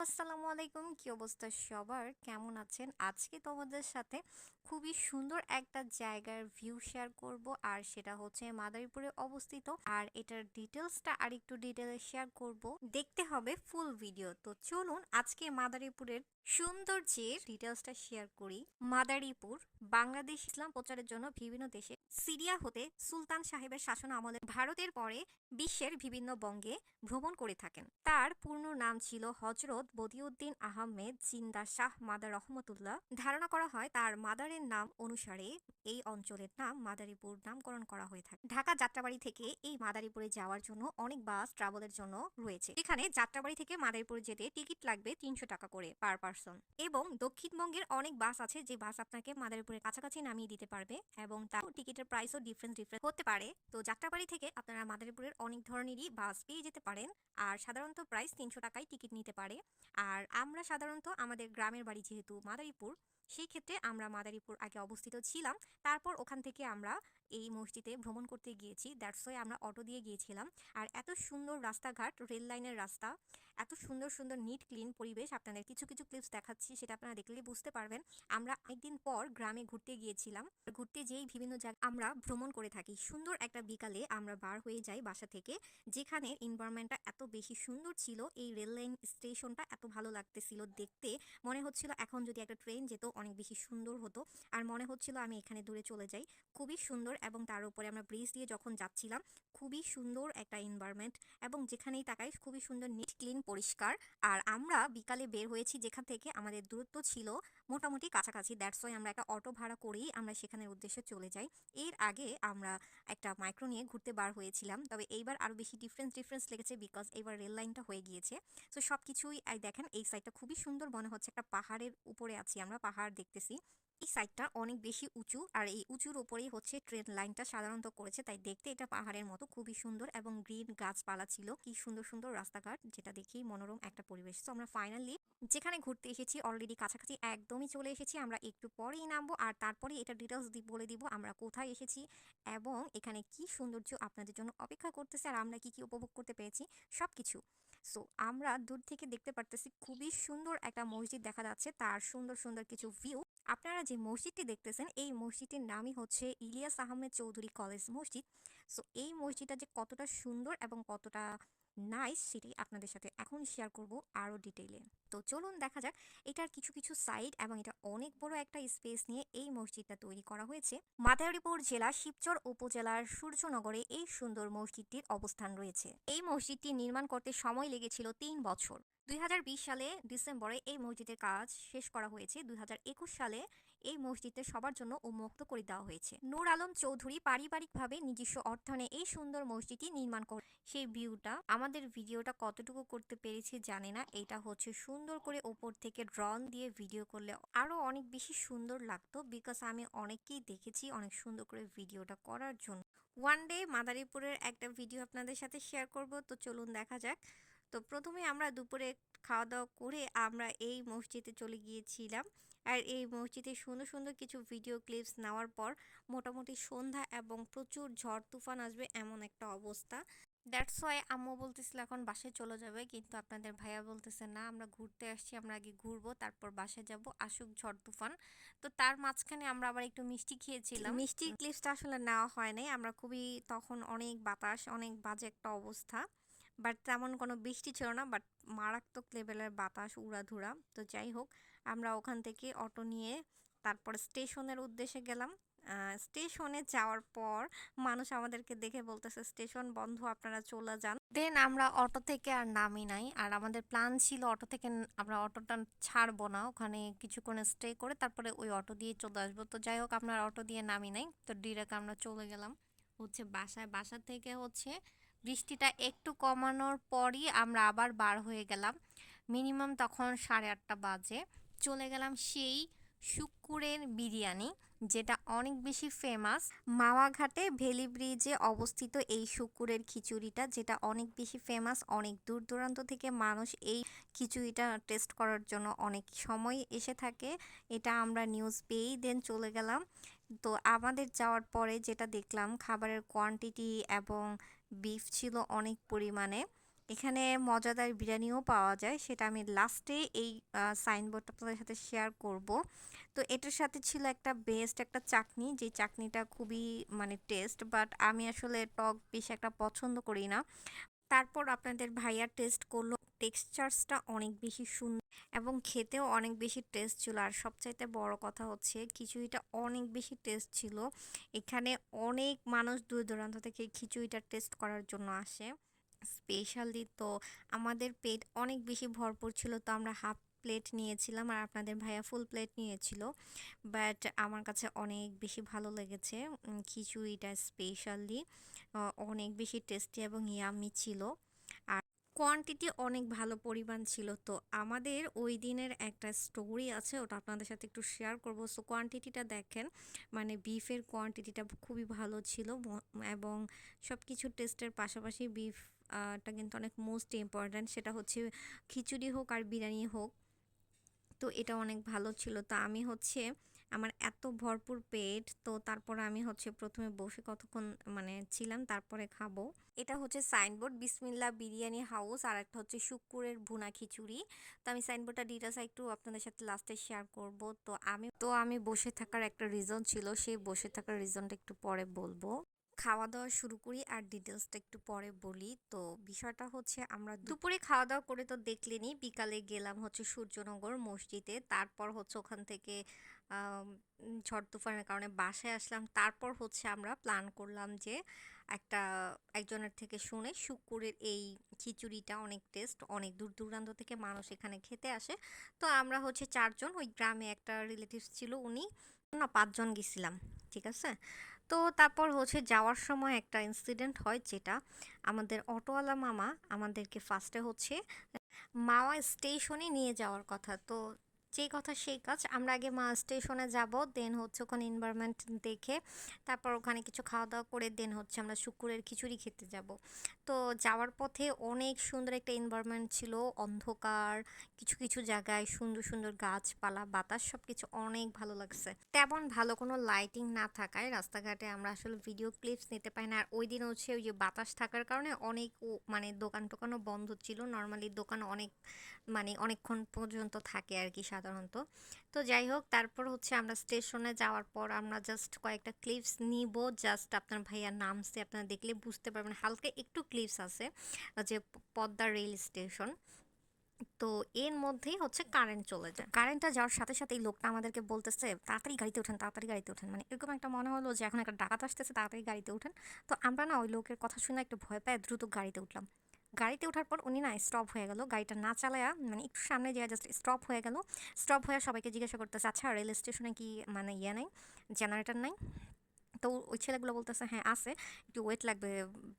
আসসালামু আলাইকুম, কি অবস্থা সবার? কেমন আছেন? আজকে তোমাদের সাথে খুবই সুন্দর একটা জায়গার ভিউ শেয়ার করব, আর সেটা হচ্ছে মাদারীপুরে অবস্থিত। আর এটার ডিটেলসটা আরেকটু ডিটেলে শেয়ার করব, দেখতে হবে ফুল ভিডিও। তো চলুন আজকে মাদারীপুরের সৌন্দর্যের ডিটেলসটা শেয়ার করি। মাদারীপুর বাংলাদেশ ইসলাম প্রচারের জন্য বিভিন্ন দেশে সিরিয়া হতে সুলতান সাহেবের শাসন আমলে ভারতের পরে বিশ্বের বিভিন্ন বঙ্গে ভ্রমণ করে থাকেন। তার পূর্ণ নাম ছিল হজরত বদিউদ্দিন আহমেদ জিন্দা শাহ মাদার রহমতুল্লাহ। ধারণা করা হয় তার মাদারের নাম অনুসারে এই অঞ্চলের নাম মাদারীপুর নামকরণ করা হয়ে থাকে। ঢাকা যাত্রাবাড়ি থেকে এই মাদারীপুরে যাওয়ার জন্য অনেক বাস ট্রাভেলের জন্য রয়েছে। এখানে যাত্রাবাড়ি থেকে মাদারীপুর যেতে টিকিট লাগবে ৩০০ টাকা করে পার পারসন। এবং দক্ষিণবঙ্গের অনেক বাস আছে যে বাস আপনাকে মাদারীপুরের কাছাকাছি নামিয়ে দিতে পারবে, এবং তার টিকিটের প্রাইসও ডিফারেন্স হতে পারে। তো যাত্রাবাড়ি থেকে আপনারা মাদারীপুরের অনেক ধরনেরই বাস পেয়ে যেতে পারেন। আর সাধারণত প্রাইস ৩০০ টাকায় টিকিট নিতে পারে। আর আমরা সাধারণত আমাদের গ্রামের বাড়ি যেহেতু মাদারীপুর, সেই ক্ষেত্রে আমরা মাদারীপুর আগে অবস্থিত ছিলাম। তারপর ওখান থেকে আমরা এই মসজিদে ভ্রমণ করতে গিয়েছি, দ্যাটস ওয়াই আমরা অটো দিয়ে গিয়েছিলাম। আর এত সুন্দর রাস্তাঘাট, রেল লাইনের রাস্তা, এত সুন্দর সুন্দর নিট ক্লিন পরিবেশ, আপনাদের কিছু কিছু ক্লিপস দেখাচ্ছি, সেটা আপনারা দেখলেই বুঝতে পারবেন। আমরা একদিন পর গ্রামে ঘুরতে গিয়েছিলাম। ঘুরতে যেই বিভিন্ন জায়গা আমরা ভ্রমণ করে থাকি, সুন্দর একটা বিকালে আমরা বার হয়ে যাই বাসা থেকে, যেখানে এনভায়রনমেন্টটা এত বেশি সুন্দর ছিল। এই রেল লাইন স্টেশনটা এত ভালো লাগতেছিল দেখতে, মনে হচ্ছিল এখন যদি একটা ট্রেন যেত অনেক বেশি সুন্দর হতো। আর মনে হচ্ছিল আমি এখানে দূরে চলে যাই, খুবই সুন্দর। এবং তার উপরে আমরা ব্রিজ দিয়ে যখন যাচ্ছিলাম, খুবই সুন্দর একটা এনভায়রনমেন্ট, এবং যেখানেই তাকাই খুবই সুন্দর নিট ক্লিন পরিষ্কার। আর আমরা বিকালে বের হয়েছি যেখান থেকে আমাদের দূরত্ব ছিল মোটামুটি কাছাকাছি, দ্যাটস ওয়াই আমরা একটা অটো ভাড়া করেই আমরা সেখানের উদ্দেশ্যে চলে যাই। এর আগে আমরা একটা মাইক্রো নিয়ে ঘুরতে বার হয়েছিলাম, তবে এইবার আরও বেশি ডিফারেন্স লেগেছে বিকজ এবার রেল লাইনটা হয়ে গিয়েছে। তো সব কিছুই দেখেন, এই সাইডটা খুবই সুন্দর, মনে হচ্ছে একটা পাহাড়ের উপরে আছি, আমরা পাহাড় দেখতেছি। এই সাইডটা অনেক বেশি উঁচু, আর এই উঁচুর উপরেই হচ্ছে ট্রেন লাইনটা সাধারণত করেছে, তাই দেখতে এটা পাহাড়ের মতো খুবই সুন্দর। এবং গ্রিন গাছপালা ছিল, কি সুন্দর সুন্দর রাস্তাঘাট, যেটা দেখেই মনোরম একটা পরিবেশ। তো আমরা ফাইনালি যেখানে ঘুরতে এসেছি অলরেডি কাছাকাছি একদমই চলে এসেছি, আমরা একটু পরেই নামবো। আর তারপরে এটা ডিটেলস বলে দিব আমরা কোথায় এসেছি এবং এখানে কি সৌন্দর্য আপনাদের জন্য অপেক্ষা করতেছে, আর আমরা কি কি উপভোগ করতে পেরেছি সবকিছু। সো আমরা দূর থেকে দেখতে পারতেছি খুবই সুন্দর একটা মসজিদ দেখা যাচ্ছে, তার সুন্দর সুন্দর কিছু ভিউ। আপনারা যে মসজিদটি দেখতেছেন এই মসজিদটির নামই হচ্ছে ইলিয়াস আহমেদ চৌধুরী কলেজ মসজিদ। সো এই মসজিদটা যে কতটা সুন্দর এবং কতটা নাইস সেটাই আপনাদের সাথে এখন শেয়ার করব আরও ডিটেইলে। তো চলুন দেখা যাক। এটার কিছু কিছু সাইড এবং এটা অনেক বড় একটা স্পেস নিয়ে এই মসজিদটা তৈরি করা হয়েছে। মাদারীপুর জেলা শিবচর উপজেলার সূর্যনগরে এই সুন্দর মসজিদটির অবস্থান রয়েছে। এই মসজিদটি নির্মাণ করতে সময় লেগেছিল ৩ বছর। ২০২০ সালে ডিসেম্বরে এই মসজিদের কাজ শেষ করা হয়েছে। ২০২১ সালে এই মসজিদে সবার জন্য উন্মুক্ত করে দেওয়া হয়েছে। নূর আলম চৌধুরী পারিবারিকভাবে নিজস্ব অর্থায়নে এই সুন্দর মসজিদটি নির্মাণ করে। সেই ভিউটা আমাদের ভিডিওটা কতটুকু করতে পেরেছি জানি না, এটা হচ্ছে সুন্দর করে ওপর থেকে ড্রোন দিয়ে ভিডিও করলে আরো অনেক বেশি সুন্দর লাগতো, বিকজ আমি অনেককেই দেখেছি অনেক সুন্দর করে ভিডিওটা করার জন্য। ওয়ান ডে মাদারীপুরের একটা ভিডিও আপনাদের সাথে শেয়ার করব, তো চলুন দেখা যাক। তো প্রথমে আমরা দুপুরে খাওয়া দাওয়া করে আমরা এই মসজিদে চলে গিয়েছিলাম। আর এই মসজিদে সুন্দর সুন্দর কিছু ভিডিও ক্লিপস নেওয়ার পর মোটামুটি সন্ধ্যা এবং প্রচুর ঝড় তুফান আসবে এমন একটা অবস্থা। দ্যাটস ওয়াই আম্মু বলতেছিল এখন বাসায় চলে যাবে, কিন্তু আপনাদের ভাইয়া বলতেছে না, আমরা ঘুরতে আসছি, আমরা আগে ঘুরবো তারপর বাসায় যাব, আসুক ঝড় তুফান। তো তার মাঝখানে আমরা আবার একটু মিষ্টি খেয়েছিলাম। মিষ্টি ক্লিপসটা আসলে নেওয়া হয় নাই, আমরা খুবই তখন অনেক বাতাস, অনেক বাজে একটা অবস্থা, বাট তেমন কোনো বৃষ্টি ছিল না, বাট মারাত্মক লেভেলের বাতাস উড়াধুরা। তো যাই হোক, আমরা ওখান থেকে অটো নিয়ে তারপর স্টেশনের উদ্দেশ্যে গেলাম। স্টেশনে যাওয়ার পর মানুষ আমাদেরকে দেখে বলতেছে স্টেশন বন্ধ, আপনারা চলে যান। দেন আমরা অটো থেকে আর নামি নাই, আর আমাদের প্ল্যান ছিল অটো থেকে আমরা অটোটা ছাড়বো না, ওখানে কিছুক্ষণ স্টে করে তারপরে ওই অটো দিয়ে চলে আসবো। তো যাই হোক, আপনার অটো দিয়ে নামি নাই, তো ডিরেক্ট আমরা চলে গেলাম হচ্ছে বাসায়। বাসা থেকে হচ্ছে বৃষ্টিটা একটু কমানোর পরই আমরা আবার বার হয়ে গেলাম। মিনিমাম তখন 8:30 বাজে। চলে গেলাম সেই শুক্কুরের বিরিয়ানি, যেটা অনেক বেশি ফেমাস। মাওয়াঘাটে ভেলি ব্রিজে অবস্থিত এই শুক্কুরের খিচুড়িটা, যেটা অনেক বেশি ফেমাস, অনেক দূর দূরান্ত থেকে মানুষ এই খিচুড়িটা টেস্ট করার জন্য অনেক সময় এসে থাকে। এটা আমরা নিউজ পেয়েই দেন চলে গেলাম। তো আমাদের যাওয়ার পরে যেটা দেখলাম, খাবারের কোয়ান্টিটি এবং বিফ ছিল অনেক পরিমাণে। এখানে মজাদার বিরিয়ানিও পাওয়া যায়, সেটা আমি লাস্টে এই সাইনবোর্ডটা আপনাদের সাথে শেয়ার করব। তো এটার সাথে ছিল একটা বেস্ট একটা চাটনি, যে চাটনিটা খুবই মানে টেস্ট, বাট আমি আসলে টক বেশি একটা পছন্দ করি না। তারপর আপনাদের ভাইয়া টেস্ট করলো, টেক্সচারসটা অনেক বেশি সুন্দর এবং খেতেও অনেক বেশি টেস্ট ছিল। আর সবচাইতে বড় কথা হচ্ছে খিচুড়িটা অনেক বেশি টেস্ট ছিল। এখানে অনেক মানুষ দূর দূরান্ত থেকে খিচুড়িটা টেস্ট করার জন্য আসে স্পেশালি। তো আমাদের পেট অনেক বেশি ভরপুর ছিল, তো আমরা হাফ প্লেট নিয়েছিলাম আর আপনাদের ভাইয়া ফুল প্লেট নিয়েছিল। বাট আমার কাছে অনেক বেশি ভালো লেগেছে খিচুড়িটা স্পেশালি অনেক বেশি টেস্টি এবং ইয়াম্মি ছিল। আর কোয়ান্টিটি অনেক ভালো পরিমাণ ছিল। তো আমাদের ওই দিনের একটা স্টোরি আছে, ওটা আপনাদের সাথে একটু শেয়ার করব। সো কোয়ান্টিটিটা দেখেন, মানে বিফের কোয়ান্টিটিটা খুবই ভালো ছিল এবং সব কিছু টেস্টের পাশাপাশি বিফটা কিন্তু অনেক মোস্ট ইম্পর্ট্যান্ট, সেটা হচ্ছে খিচুড়ি হোক আর বিরিয়ানি হোক। তো এটা অনেক ভালো ছিল। তো আমি হচ্ছে আমার এত ভরপুর পেট, তো তারপর আমি হচ্ছে প্রথমে বসে কতক্ষণ মানে ছিলাম, তারপরে খাবো। এটা হচ্ছে সাইনবোর্ড বিসমিল্লা বিরিয়ানি হাউস, আর একটা হচ্ছে শুক্কুরের ভুনা খিচুড়ি। তো আমি সাইনবোর্ডটা ডিটেলস একটু আপনাদের সাথে লাস্টে শেয়ার করব। তো আমি বসে থাকার একটা রিজন ছিল, সেই বসে থাকার রিজনটা একটু পরে বলবো। খাওয়া দাওয়া শুরু করি আর ডিটেলসটা একটু পরে বলি। তো বিষয়টা হচ্ছে আমরা দুপুরে খাওয়া দাওয়া করে তো দেখলেনই, বিকালে গেলাম হচ্ছে সূর্যনগর মসজিদে। তারপর হচ্ছে ওখান থেকে ঝড় তুফানের কারণে বাসায় আসলাম। তারপর হচ্ছে আমরা প্ল্যান করলাম যে একটা একজনের থেকে শুনে শুক্কুরের এই খিচুড়িটা অনেক টেস্ট, অনেক দূর দূরান্ত থেকে মানুষ এখানে খেতে আসে। তো আমরা হচ্ছে 4 জন, ওই গ্রামে একটা রিলেটিভস ছিল, উনি না 5 জন গেছিলাম, ঠিক আছে। তো তারপর হচ্ছে যাওয়ার সময় একটা ইনসিডেন্ট হয়, যেটা আমাদের অটোওয়ালা মামা আমাদেরকে ফার্স্টে হচ্ছে মাওয়া স্টেশনে নিয়ে যাওয়ার কথা। তো যেই কথা সেই কাজ, আমরা আগে মাওয়া স্টেশনে যাব, দেন হচ্ছে ওখানে এনভায়রনমেন্ট দেখে তারপর ওখানে কিছু খাওয়া দাওয়া করে দেন হচ্ছে আমরা শুক্কুরের খিচুড়ি খেতে যাব। তো যাওয়ার পথে অনেক সুন্দর একটা এনভায়রনমেন্ট ছিল, অন্ধকার, কিছু কিছু জায়গায় সুন্দর সুন্দর গাছপালা, বাতাস, সব কিছু অনেক ভালো লাগছে। তেমন ভালো কোনো লাইটিং না থাকায় রাস্তাঘাটে আমরা আসলে ভিডিও ক্লিপস নিতে পাই না। আর ওই দিন হচ্ছে ওই যে বাতাস থাকার কারণে অনেক মানে দোকান টোকানও বন্ধ ছিল। নর্মালি দোকান অনেক মানে অনেকক্ষণ পর্যন্ত থাকে আর কি সাধারণত। তো যাই হোক, তারপর হচ্ছে আমরা স্টেশনে যাওয়ার পর আমরা জাস্ট কয়েকটা ক্লিপস নিব। জাস্ট আপনার ভাইয়া নামছে, আপনারা দেখলে বুঝতে পারবেন, হালকা একটু ক্লিপস আছে যে পদ্মা রেল স্টেশন। তো এর মধ্যেই হচ্ছে কারেন্ট চলে যায়। কারেন্টটা যাওয়ার সাথে সাথে এই লোকটা আমাদেরকে বলতেছে তাড়াতাড়ি গাড়িতে ওঠেন, তাড়াতাড়ি গাড়িতে ওঠেন, মানে এরকম একটা মনে হলো যে এখন একটা ডাকাত আসতেছে, তাড়াতাড়ি গাড়িতে ওঠেন। তো আমরা না ওই লোকের কথা শুনে একটু ভয় পায় দ্রুত গাড়িতে উঠলাম। গাড়িতে ওঠার পর উনি না স্টপ হয়ে গেল, গাড়িটা না চালায়া মানে একটু সামনে যেয়ে জাস্ট স্টপ হয়ে গেল। স্টপ হয়ে সবাইকে জিজ্ঞাসা করতেছে, আচ্ছা রেল স্টেশনে কি মানে ইয়ে নাই, জেনারেটর নাই? তো ওই ছেলেগুলো বলতেছে হ্যাঁ আছে, একটু ওয়েট লাগবে,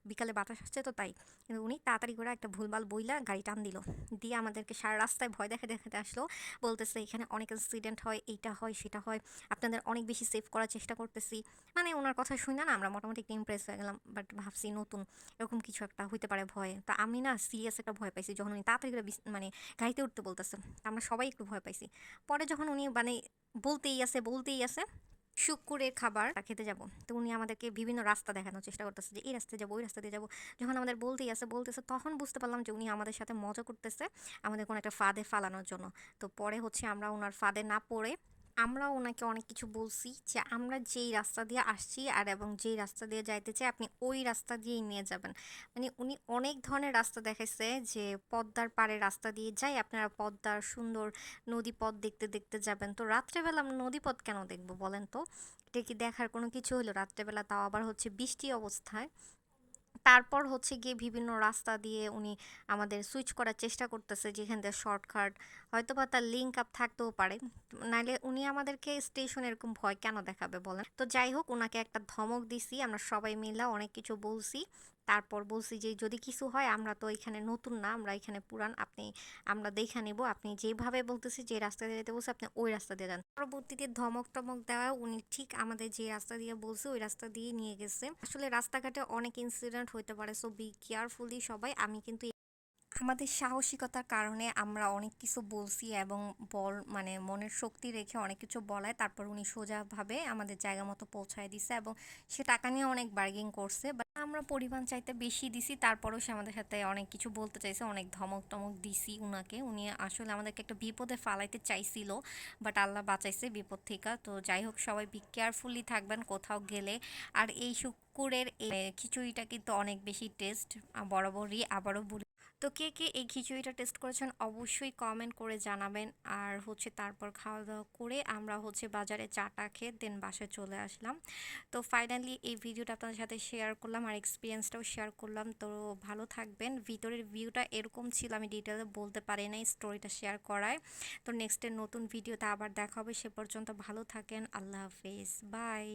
বিকালে বাতাস আসছে তো তাই। কিন্তু উনি তাড়াতাড়ি করে একটা ভুলভাল বইলা গাড়ি টান দিল, দিয়ে আমাদেরকে সারা রাস্তায় ভয় দেখাতে দেখাতে আসলো। বলতেছে এখানে অনেক অ্যাক্সিডেন্ট হয়, এইটা হয় সেটা হয়, আপনাদের অনেক বেশি সেভ করার চেষ্টা করতেছি। মানে ওনার কথা শুনে না আমরা মোটামুটি একটু ইমপ্রেস হয়ে গেলাম, বাট ভাবছি নতুন এরকম কিছু একটা হইতে পারে ভয়। তা আমি না সিরিয়াস একটা ভয় পাইছি যখন উনি তাড়াতাড়ি করে মানে গাড়িতে উঠতে বলতেছে। আমরা সবাই একটু ভয় পাইছি। পরে যখন উনি মানে বলতেই আছে শুক্কুরের খাবার খেতে যাব, তো উনি আমাদেরকে বিভিন্ন রাস্তা দেখানোর চেষ্টা করতেছে যে এই রাস্তায় যাবো, ওই রাস্তা দিয়ে যাবো। যখন আমাদের বলতেছে তখন বুঝতে পারলাম যে উনি আমাদের সাথে মজা করতেছে, আমাদের কোনো একটা ফাঁদে ফালানোর জন্য। তো পরে হচ্ছে আমরা ওনার ফাঁদে না পড়ে আমরা ওনাকে অনেক কিছু বলছি যে আমরা যেই রাস্তা দিয়ে আসছি আর এবং যেই রাস্তা দিয়ে যাইতে চাই আপনি ওই রাস্তা দিয়েই নিয়ে যাবেন। মানে উনি অনেক ধরনের রাস্তা দেখাইছে, যে পদ্মার পাড়ে রাস্তা দিয়ে যাই, আপনারা পদ্মার সুন্দর নদীপথ দেখতে দেখতে যাবেন। তো রাত্রেবেলা নদীপথ কেন দেখবো বলেন তো? এটা কি দেখার কোনো কিছু হলো রাত্রেবেলা, তাও আবার হচ্ছে বৃষ্টি অবস্থায়? তারপর হচ্ছে গিয়ে বিভিন্ন রাস্তা দিয়ে উনি আমাদের সুইচ করার চেষ্টা করতেছে, যেখান দিয়ে শর্টকাট হয়তো বা তার লিঙ্ক আপ থাকতেও পারে। নাইলে উনি আমাদেরকে স্টেশন এরকম ভয় কেন দেখাবে বলেন? তো যাই হোক, ওনাকে একটা ধমক দিছি, আমরা সবাই মিলে অনেক কিছু বলছি। তারপর বলছি যে যদি কিছু হয়, আমরা তো এখানে নতুন না, আমরা এখানে পুরান, আমরা দেখে নিব, আপনি যেভাবে বলতেছি যে রাস্তা দিয়ে যেতে বলছে আপনি ওই রাস্তা দিয়ে যান। পরবর্তীতে ধমক টমক দেওয়া উনি ঠিক আমাদের যে রাস্তা দিয়ে বলছে ওই রাস্তা দিয়ে নিয়ে গেছে। আসলে রাস্তাঘাটে অনেক ইনসিডেন্ট হইতে পারে, সো বি কেয়ারফুলি সবাই। আমাদের সাহসিকতার কারণে আমরা অনেক কিছু বলছি এবং মানে মনের শক্তি রেখে অনেক কিছু বলায় তারপর উনি সোজাভাবে আমাদের জায়গা মতো পৌঁছায় দিছে এবং সে টাকা নিয়ে অনেক বার্গেন করছে। বাট আমরা পরিমাণ চাইতে বেশি দিছি, তারপরেও সে আমাদের সাথে অনেক কিছু বলতে চাইছে, অনেক ধমক টমক দিছি উনাকে। উনি আসলে আমাদেরকে একটা বিপদে ফালাইতে চাইছিল, বাট আল্লাহ বাঁচাইছে বিপদ থেকে। তো যাই হোক, সবাই বি কেয়ারফুলি থাকবেন কোথাও গেলে। আর এই শুক্কুরের এই খিচুড়িটা কিন্তু অনেক বেশি টেস্ট, বরাবরই আবারও বলি। তো কে কে এই খিচুড়িটা টেস্ট করেছেন অবশ্যই কমেন্ট করে জানাবেন। আর হচ্ছে তারপর খাওয়া দাওয়া করে আমরা হচ্ছে বাজারে চাটা খেয়ে দেন বাসায় চলে আসলাম। তো ফাইনালি এই ভিডিওটা আপনাদের সাথে শেয়ার করলাম আর এক্সপিরিয়েন্সটাও শেয়ার করলাম। তো ভালো থাকবেন। ভিতরের ভিউটা এরকম ছিল, আমি ডিটেলে বলতে পারি নাই স্টোরিটা শেয়ার করায়। তো নেক্সটের নতুন ভিডিওতে আবার দেখা হবে, সে পর্যন্ত ভালো থাকেন। আল্লাহ হাফেজ, বাই।